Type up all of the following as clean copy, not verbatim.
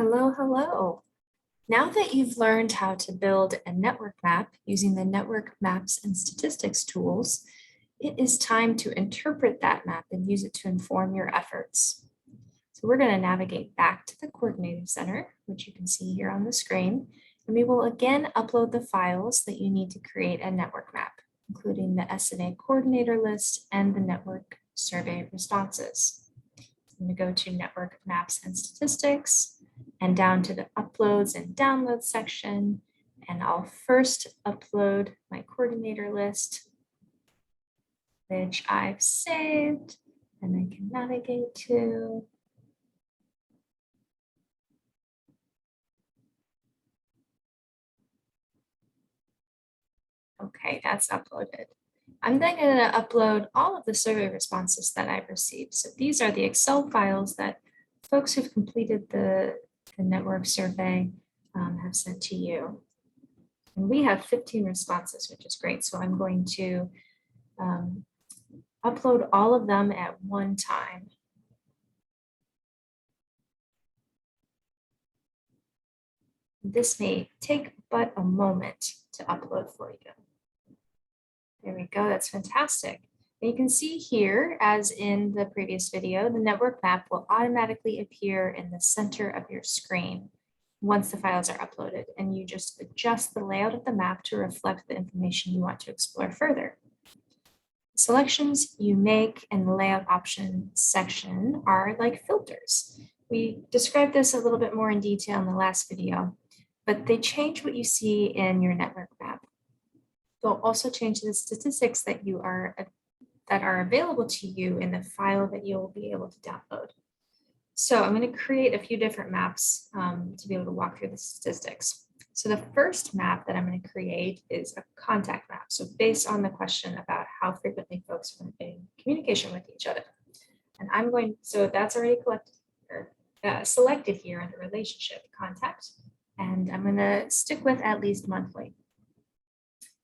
Hello, hello. Now that you've learned how to build a network map using the Network Maps and Statistics tools, it is time to interpret that map and use it to inform your efforts. So we're going to navigate back to the Coordinator Center, which you can see here on the screen, and we will again upload the files that you need to create a network map, including the SNA coordinator list and the network survey responses. I'm going to go to Network Maps and Statistics and down to the uploads and downloads section. And I'll first upload my coordinator list, which I've saved and I can navigate to. Okay, that's uploaded. I'm then going to upload all of the survey responses that I've received. So these are the Excel files that folks who've completed the network survey have sent to you. And we have 15 responses, which is great. So I'm going to upload all of them at one time. This may take but a moment to upload for you. There we go, that's fantastic. And you can see here, as in the previous video, the network map will automatically appear in the center of your screen once the files are uploaded, and you just adjust the layout of the map to reflect the information you want to explore further. Selections you make in the layout option section are like filters. We described this a little bit more in detail in the last video, but they change what you see in your network map. They'll also change the statistics that are available to you in the file that you'll be able to download. So I'm going to create a few different maps to be able to walk through the statistics. So the first map that I'm going to create is a contact map. So based on the question about how frequently folks are in communication with each other. And so that's already collected or selected here in the relationship contact. And I'm going to stick with at least monthly.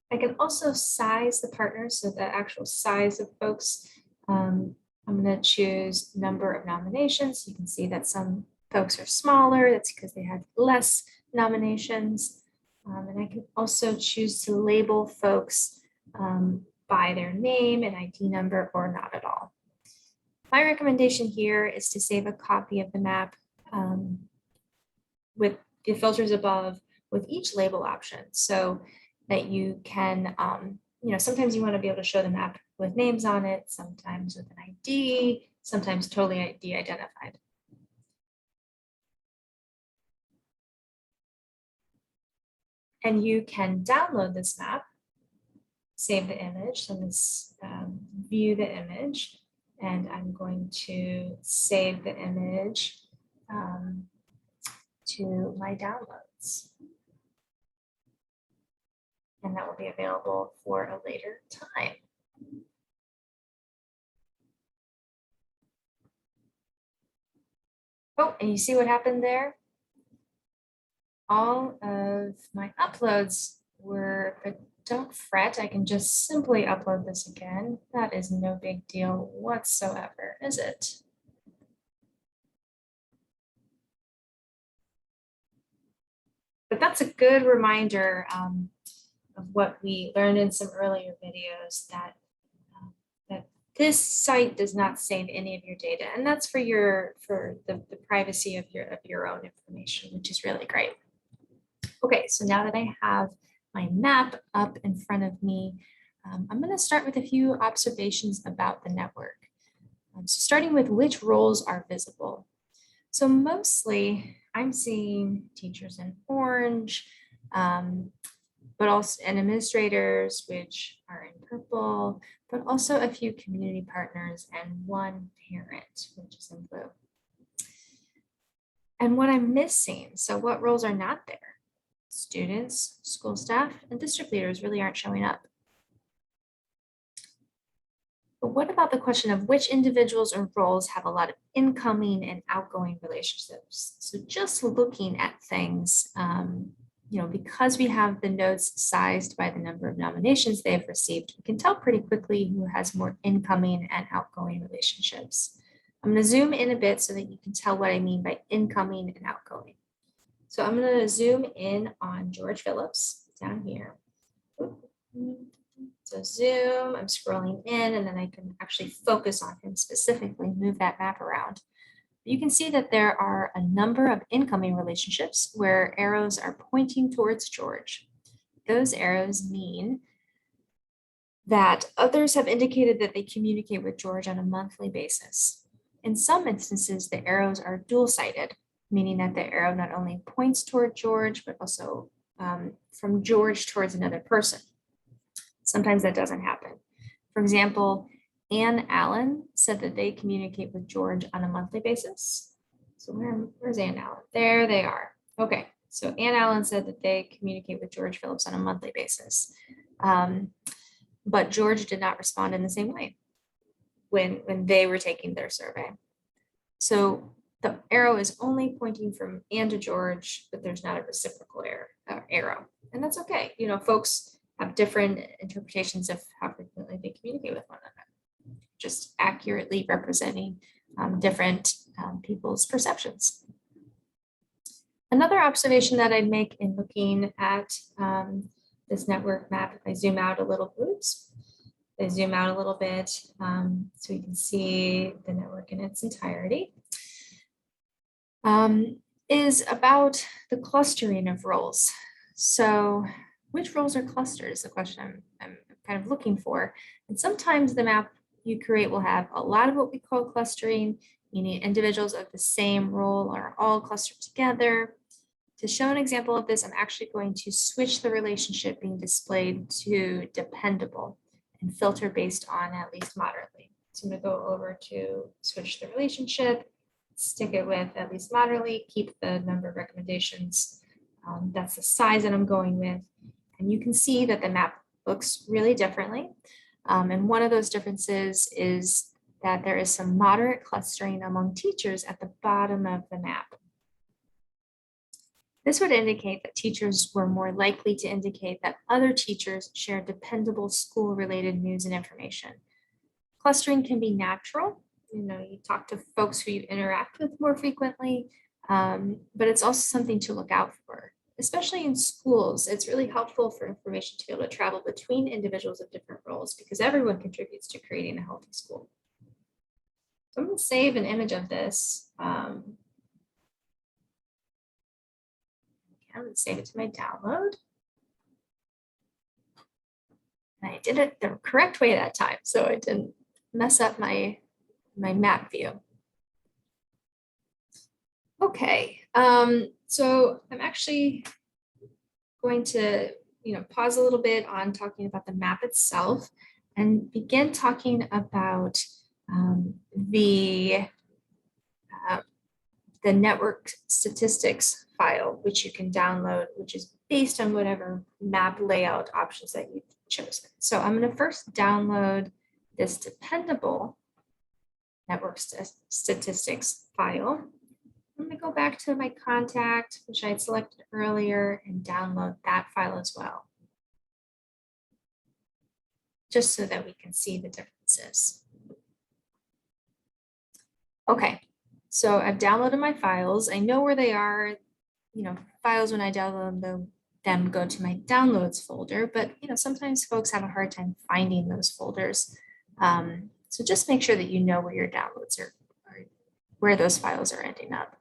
I can also size the partners, so the actual size of folks. I'm going to choose number of nominations. You can see that some folks are smaller. That's because they had less nominations. And I can also choose to label folks by their name and ID number or not at all. My recommendation here is to save a copy of the map with the filters above with each label option, so that you can, sometimes you want to be able to show the map with names on it, sometimes with an ID, sometimes totally de-identified. And you can download this map, save the image, so let's view the image, and I'm going to save the image to my downloads. And that will be available for a later time. Oh, and you see what happened there? All of my uploads were, but don't fret, I can just simply upload this again. That is no big deal whatsoever, is it? But that's a good reminder of what we learned in some earlier videos, that this site does not save any of your data, and that's for the privacy of your own information, which is really great. Okay, so now that I have my map up in front of me, I'm going to start with a few observations about the network. So starting with which roles are visible. So mostly I'm seeing teachers in orange, but also and administrators, which are in purple, but also a few community partners and one parent, which is in blue. And what I'm missing, so what roles are not there? Students, school staff, and district leaders really aren't showing up. But what about the question of which individuals or roles have a lot of incoming and outgoing relationships? So just looking at things, because we have the nodes sized by the number of nominations they have received, we can tell pretty quickly who has more incoming and outgoing relationships. I'm going to zoom in a bit so that you can tell what I mean by incoming and outgoing. So I'm going to zoom in on George Phillips down here. So zoom, I'm scrolling in, and then I can actually focus on him specifically, move that map around. You can see that there are a number of incoming relationships where arrows are pointing towards George. Those arrows mean that others have indicated that they communicate with George on a monthly basis. In some instances, the arrows are dual-sided, meaning that the arrow not only points toward George, but also from George towards another person. Sometimes that doesn't happen. For example, Ann Allen said that they communicate with George on a monthly basis. So where's Ann Allen? There they are. Okay, so Ann Allen said that they communicate with George Phillips on a monthly basis. But George did not respond in the same way when they were taking their survey. So the arrow is only pointing from Ann to George, but there's not a reciprocal arrow. And that's okay. You know, folks have different interpretations of how frequently they communicate with one another, just accurately representing different people's perceptions. Another observation that I'd make in looking at this network map, if I zoom out a little, I zoom out a little bit so you can see the network in its entirety, is about the clustering of roles. So which roles are clustered is the question I'm kind of looking for. And sometimes the map you create will have a lot of what we call clustering, meaning individuals of the same role are all clustered together. To show an example of this, I'm actually going to switch the relationship being displayed to dependable and filter based on at least moderately. So I'm going to go over to switch the relationship, stick it with at least moderately, keep the number of recommendations. That's the size that I'm going with. And you can see that the map looks really differently. And one of those differences is that there is some moderate clustering among teachers at the bottom of the map. This would indicate that teachers were more likely to indicate that other teachers share dependable school-related news and information. Clustering can be natural. You know, you talk to folks who you interact with more frequently, but it's also something to look out for. Especially in schools, it's really helpful for information to be able to travel between individuals of different roles because everyone contributes to creating a healthy school. So I'm going to save an image of this. I'm going to save it to my download. And I did it the correct way that time, so I didn't mess up my map view. Okay, so I'm actually going to pause a little bit on talking about the map itself and begin talking about the network statistics file, which you can download, which is based on whatever map layout options that you've chosen. So I'm going to first download this dependable network statistics file. I'm going to go back to my contact, which I had selected earlier, and download that file as well, just so that we can see the differences. Okay, so I've downloaded my files. I know where they are. Files, when I download them go to my downloads folder, but sometimes folks have a hard time finding those folders. So just make sure that you know where your downloads are, where those files are ending up.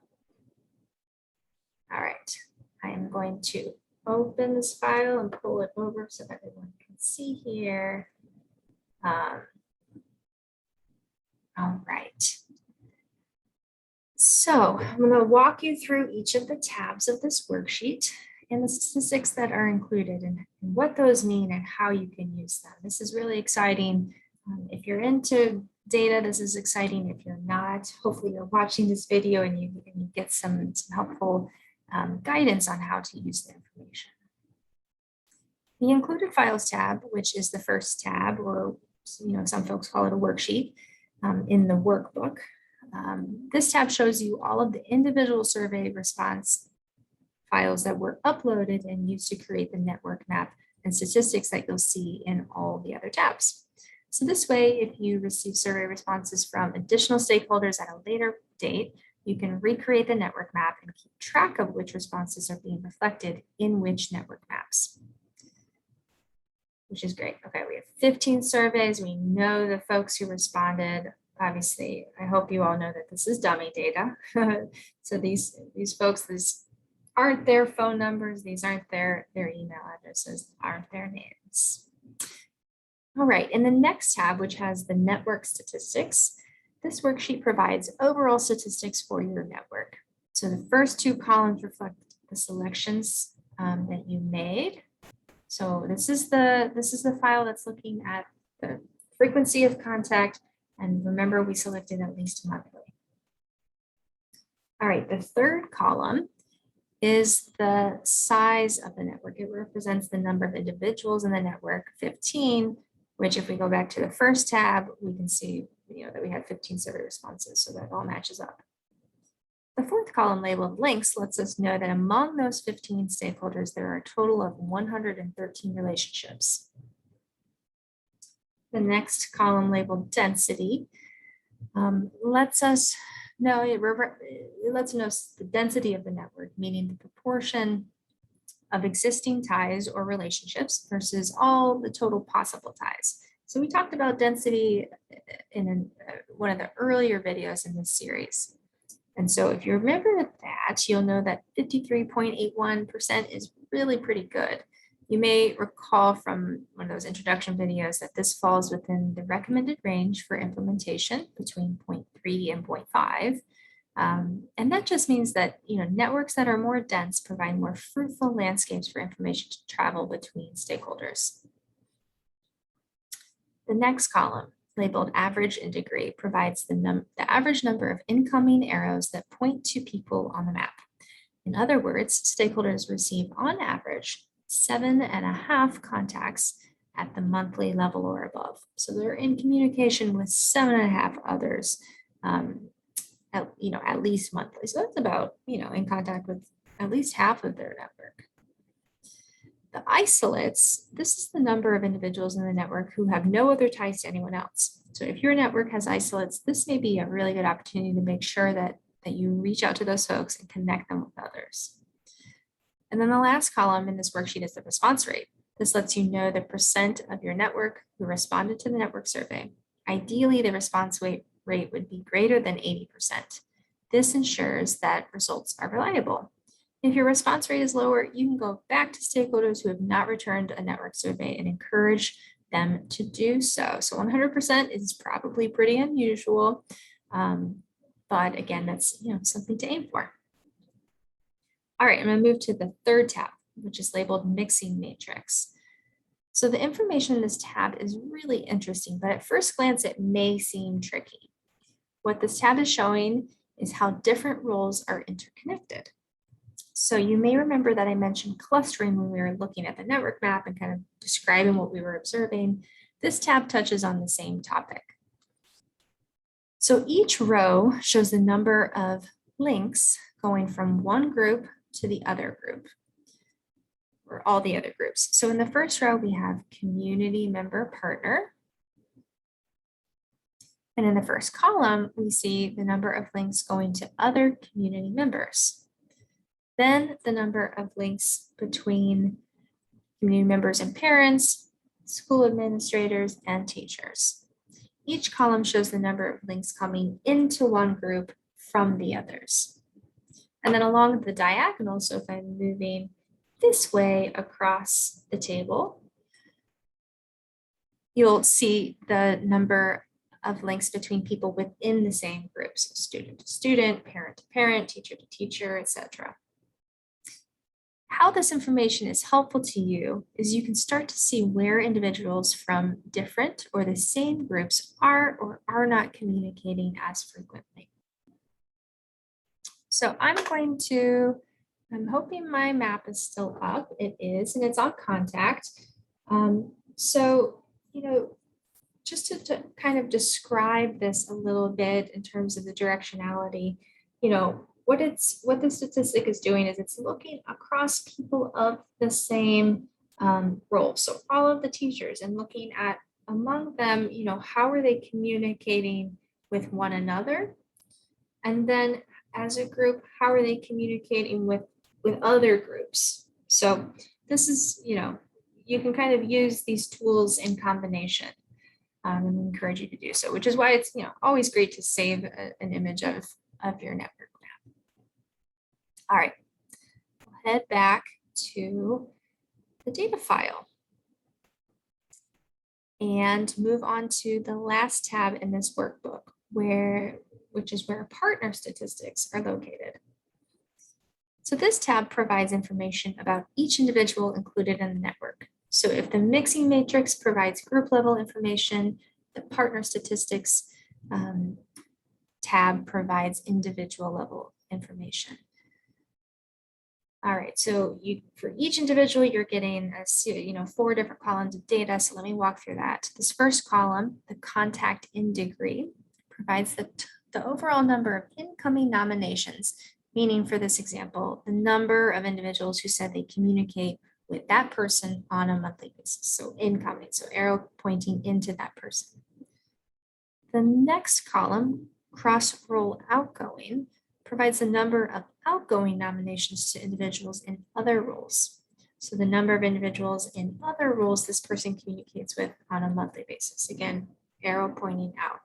All right, I am going to open this file and pull it over so that everyone can see here. All right. So I'm going to walk you through each of the tabs of this worksheet and the statistics that are included and what those mean and how you can use them. This is really exciting. If you're into data, this is exciting. If you're not, hopefully you're watching this video and you get some helpful guidance on how to use the information. The Included Files tab, which is the first tab, or some folks call it a worksheet in the workbook. This tab shows you all of the individual survey response files that were uploaded and used to create the network map and statistics that you'll see in all the other tabs. So this way, if you receive survey responses from additional stakeholders at a later date, you can recreate the network map and keep track of which responses are being reflected in which network maps, which is great. Okay, we have 15 surveys. We know the folks who responded. Obviously, I hope you all know that this is dummy data. So these folks, these aren't their phone numbers. These aren't their email addresses, aren't their names. All right, in the next tab, which has the network statistics, this worksheet provides overall statistics for your network. So the first two columns reflect the selections that you made. So this is the file that's looking at the frequency of contact. And remember, we selected at least monthly. All right, the third column is the size of the network. It represents the number of individuals in the network, 15, which if we go back to the first tab, we can see that we had 15 survey responses, so that all matches up. The fourth column labeled links lets us know that among those 15 stakeholders, there are a total of 113 relationships. The next column labeled density lets us know, it lets us know the density of the network, meaning the proportion of existing ties or relationships versus all the total possible ties. So we talked about density in one of the earlier videos in this series. And so if you remember that, you'll know that 53.81% is really pretty good. You may recall from one of those introduction videos that this falls within the recommended range for implementation between 0.3 and 0.5. And that just means that networks that are more dense provide more fruitful landscapes for information to travel between stakeholders. The next column, labeled average in degree, provides the average number of incoming arrows that point to people on the map. In other words, stakeholders receive on average 7.5 contacts at the monthly level or above. So they're in communication with 7.5 others at least monthly. So that's about, in contact with at least half of their network. The isolates, this is the number of individuals in the network who have no other ties to anyone else. So if your network has isolates, this may be a really good opportunity to make sure that you reach out to those folks and connect them with others. And then the last column in this worksheet is the response rate. This lets you know the percent of your network who responded to the network survey. Ideally, the response rate would be greater than 80%. This ensures that results are reliable. If your response rate is lower, you can go back to stakeholders who have not returned a network survey and encourage them to do so. So 100% is probably pretty unusual, but again, that's something to aim for. All right, I'm going to move to the third tab, which is labeled mixing matrix. So the information in this tab is really interesting, but at first glance, it may seem tricky. What this tab is showing is how different roles are interconnected. So you may remember that I mentioned clustering when we were looking at the network map and kind of describing what we were observing. This tab touches on the same topic. So each row shows the number of links going from one group to the other group, or all the other groups. So in the first row, we have community member partner. And in the first column, we see the number of links going to other community members. Then the number of links between community members and parents, school administrators, and teachers. Each column shows the number of links coming into one group from the others. And then along the diagonal, so if I'm moving this way across the table, you'll see the number of links between people within the same groups, student to student, parent to parent, teacher to teacher, etc. How this information is helpful to you is you can start to see where individuals from different or the same groups are or are not communicating as frequently. So I'm hoping my map is still up. It is, and it's on contact. Just to kind of describe this a little bit in terms of the directionality, what the statistic is doing is it's looking across people of the same role. So all of the teachers, and looking at among them, how are they communicating with one another? And then as a group? How are they communicating with other groups? So this is, you can kind of use these tools in combination, and encourage you to do so, which is why it's, always great to save an image of your network map. All right, we'll head back to the data file and move on to the last tab in this workbook, which is where partner statistics are located. So this tab provides information about each individual included in the network. So if the mixing matrix provides group level information, the partner statistics tab provides individual level information. All right, so for each individual, you're getting 4 different columns of data. So let me walk through that. This first column, the contact in degree, provides the overall number of incoming nominations, meaning for this example, the number of individuals who said they communicate with that person on a monthly basis. So incoming, so arrow pointing into that person. The next column, cross-role outgoing, provides the number of outgoing nominations to individuals in other roles. So the number of individuals in other roles this person communicates with on a monthly basis. Again, arrow pointing out.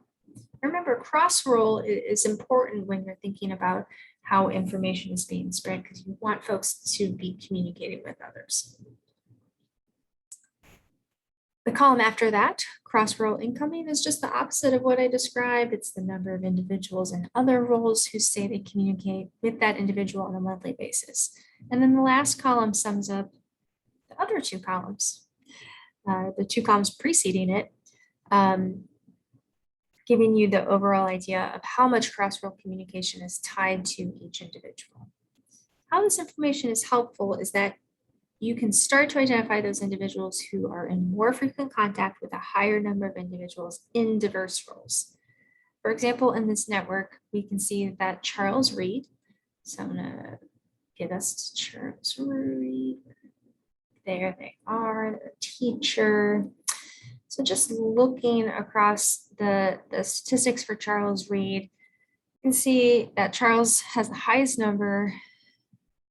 Remember, cross-role is important when you're thinking about how information is being spread, because you want folks to be communicating with others. The column after that, cross-role incoming, is just the opposite of what I described. It's the number of individuals in other roles who say they communicate with that individual on a monthly basis. And then the last column sums up the other 2 columns, the 2 columns preceding it, giving you the overall idea of how much cross-role communication is tied to each individual. How this information is helpful is that you can start to identify those individuals who are in more frequent contact with a higher number of individuals in diverse roles. For example, in this network, we can see that Charles Reed, so I'm gonna get us to Charles Reed. There they are, the teacher. So just looking across the statistics for Charles Reed, you can see that Charles has the highest number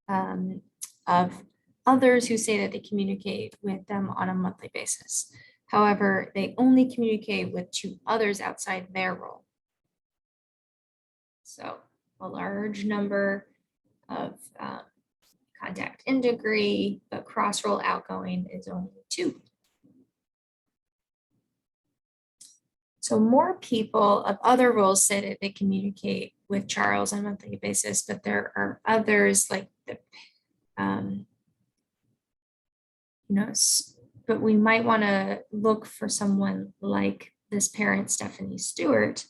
of others who say that they communicate with them on a monthly basis. However, they only communicate with 2 others outside their role. So a large number of contact in degree, but cross-role outgoing is only 2. So more people of other roles say that they communicate with Charles on a monthly basis, but there are others like the but we might want to look for someone like this parent, Stephanie Stewart,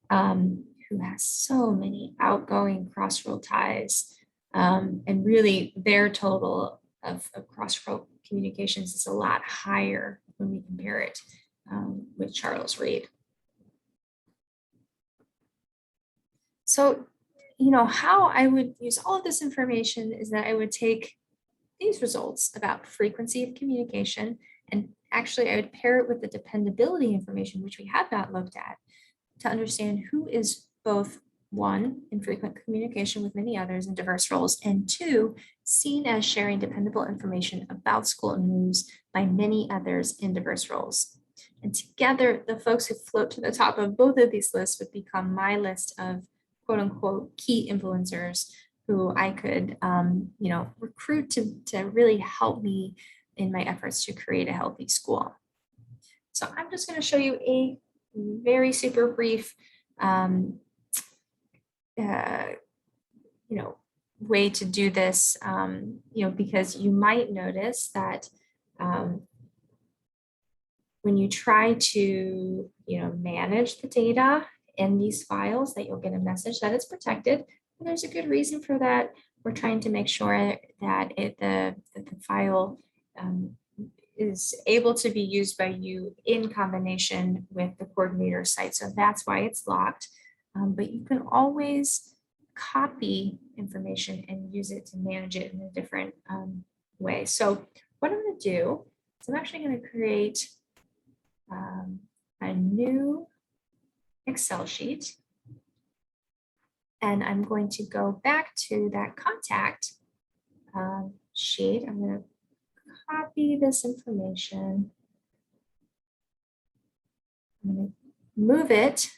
who has so many outgoing cross-role ties, and really their total of cross-role communications is a lot higher when we compare it with Charles Reed. So, how I would use all of this information is that I would take these results about frequency of communication, and actually I would pair it with the dependability information, which we have not looked at, to understand who is both 1, in frequent communication with many others in diverse roles, and 2, seen as sharing dependable information about school and news by many others in diverse roles. And together, the folks who float to the top of both of these lists would become my list of quote unquote key influencers who I could, recruit to really help me in my efforts to create a healthy school. So I'm just going to show you a very super brief, way to do this, because you might notice that when you try to, manage the data in these files, that you'll get a message that it's protected. And there's a good reason for that. We're trying to make sure that the file is able to be used by you in combination with the coordinator site. So that's why it's locked. But you can always copy information and use it to manage it in a different way. So what I'm going to do is I'm actually going to create a new Excel sheet. And I'm going to go back to that contact sheet. I'm going to copy this information. I'm going to move it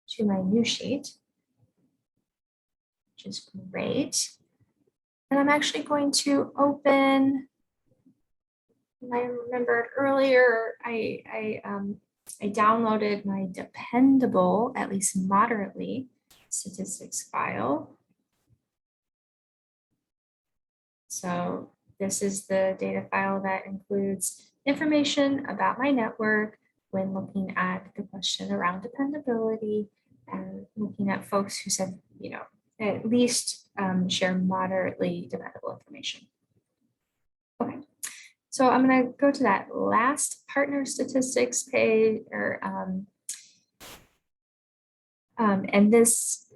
to my new sheet, which is great. And I'm actually going to open, I remembered earlier, I downloaded my dependable, at least moderately, statistics file. So this is the data file that includes information about my network when looking at the question around dependability and looking at folks who said, you know, at least share moderately dependable information. Okay, so I'm going to go to that last partner statistics page, or and this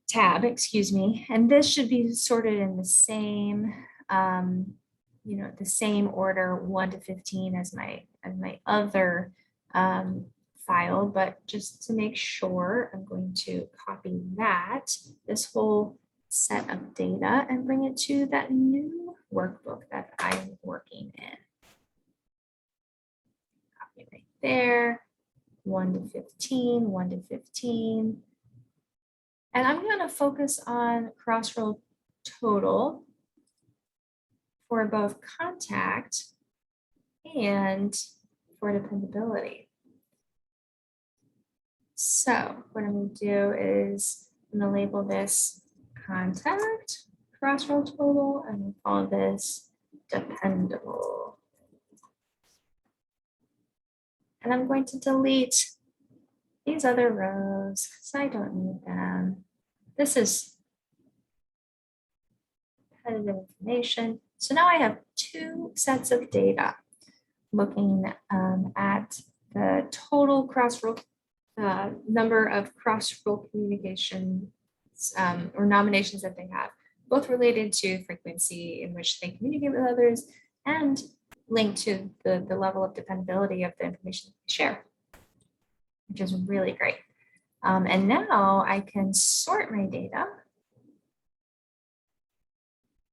tab, excuse me, and this should be sorted in the same, you know, the same order 1 to 15 as my other file, but just to make sure, I'm going to copy that, this whole set of data, and bring it to that new workbook that I'm working in. Copy right there, 1 to 15, 1 to 15. And I'm going to focus on cross-roll total for both contact and for dependability. So what I'm going to do is I'm going to label this contact, cross-roll total, and we'll call this dependable. And I'm going to delete these other rows because I don't need them. This is competitive information. So now I have two sets of data looking at the total cross-roll number of cross-roll communications or nominations that they have, both related to frequency in which they communicate with others and linked to the level of dependability of the information they share, which is really great. And now I can sort my data.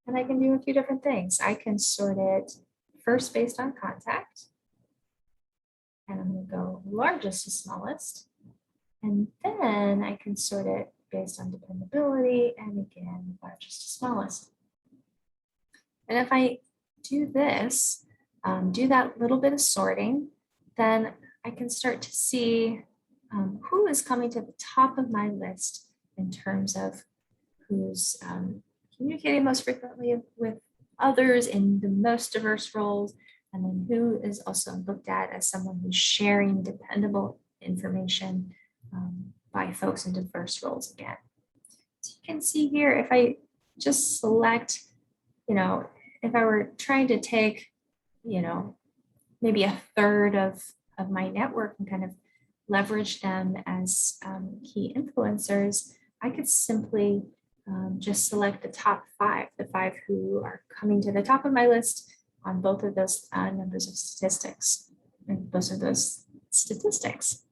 And I can do a few different things. I can sort it first based on contact. And I'm going to go largest to smallest. And then I can sort it based on dependability, and again, largest to smallest. And if I do this, do that little bit of sorting, then I can start to see who is coming to the top of my list in terms of who's communicating most frequently with others in the most diverse roles, and then who is also looked at as someone who's sharing dependable information by folks in diverse roles again. So you can see here, if I just select, you know, if I were trying to take, you know, maybe a third of my network and kind of leverage them as key influencers, I could simply just select the top 5, the 5 who are coming to the top of my list on both of those numbers of statistics, and both of those statistics.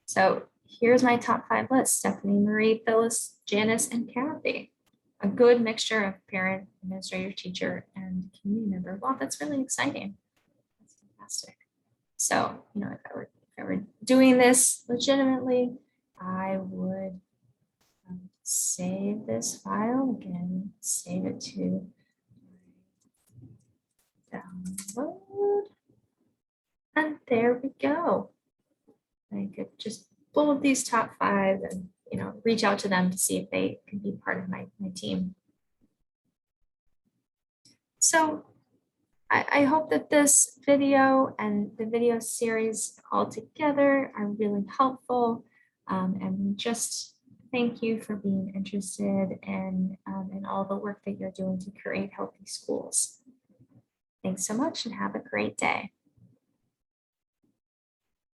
So here's my top 5 list: Stephanie, Marie, Phyllis, Janice, and Kathy. A good mixture of parent, administrator, teacher, and community member. Wow, that's really exciting. That's fantastic. So, you know, if I were doing this legitimately, I would save this file again, save it to download, and there we go. I could just pull up these top 5 and, you know, reach out to them to see if they can be part of my team. So I hope that this video and the video series all together are really helpful, and just thank you for being interested in all the work that you're doing to create healthy schools. Thanks so much and have a great day.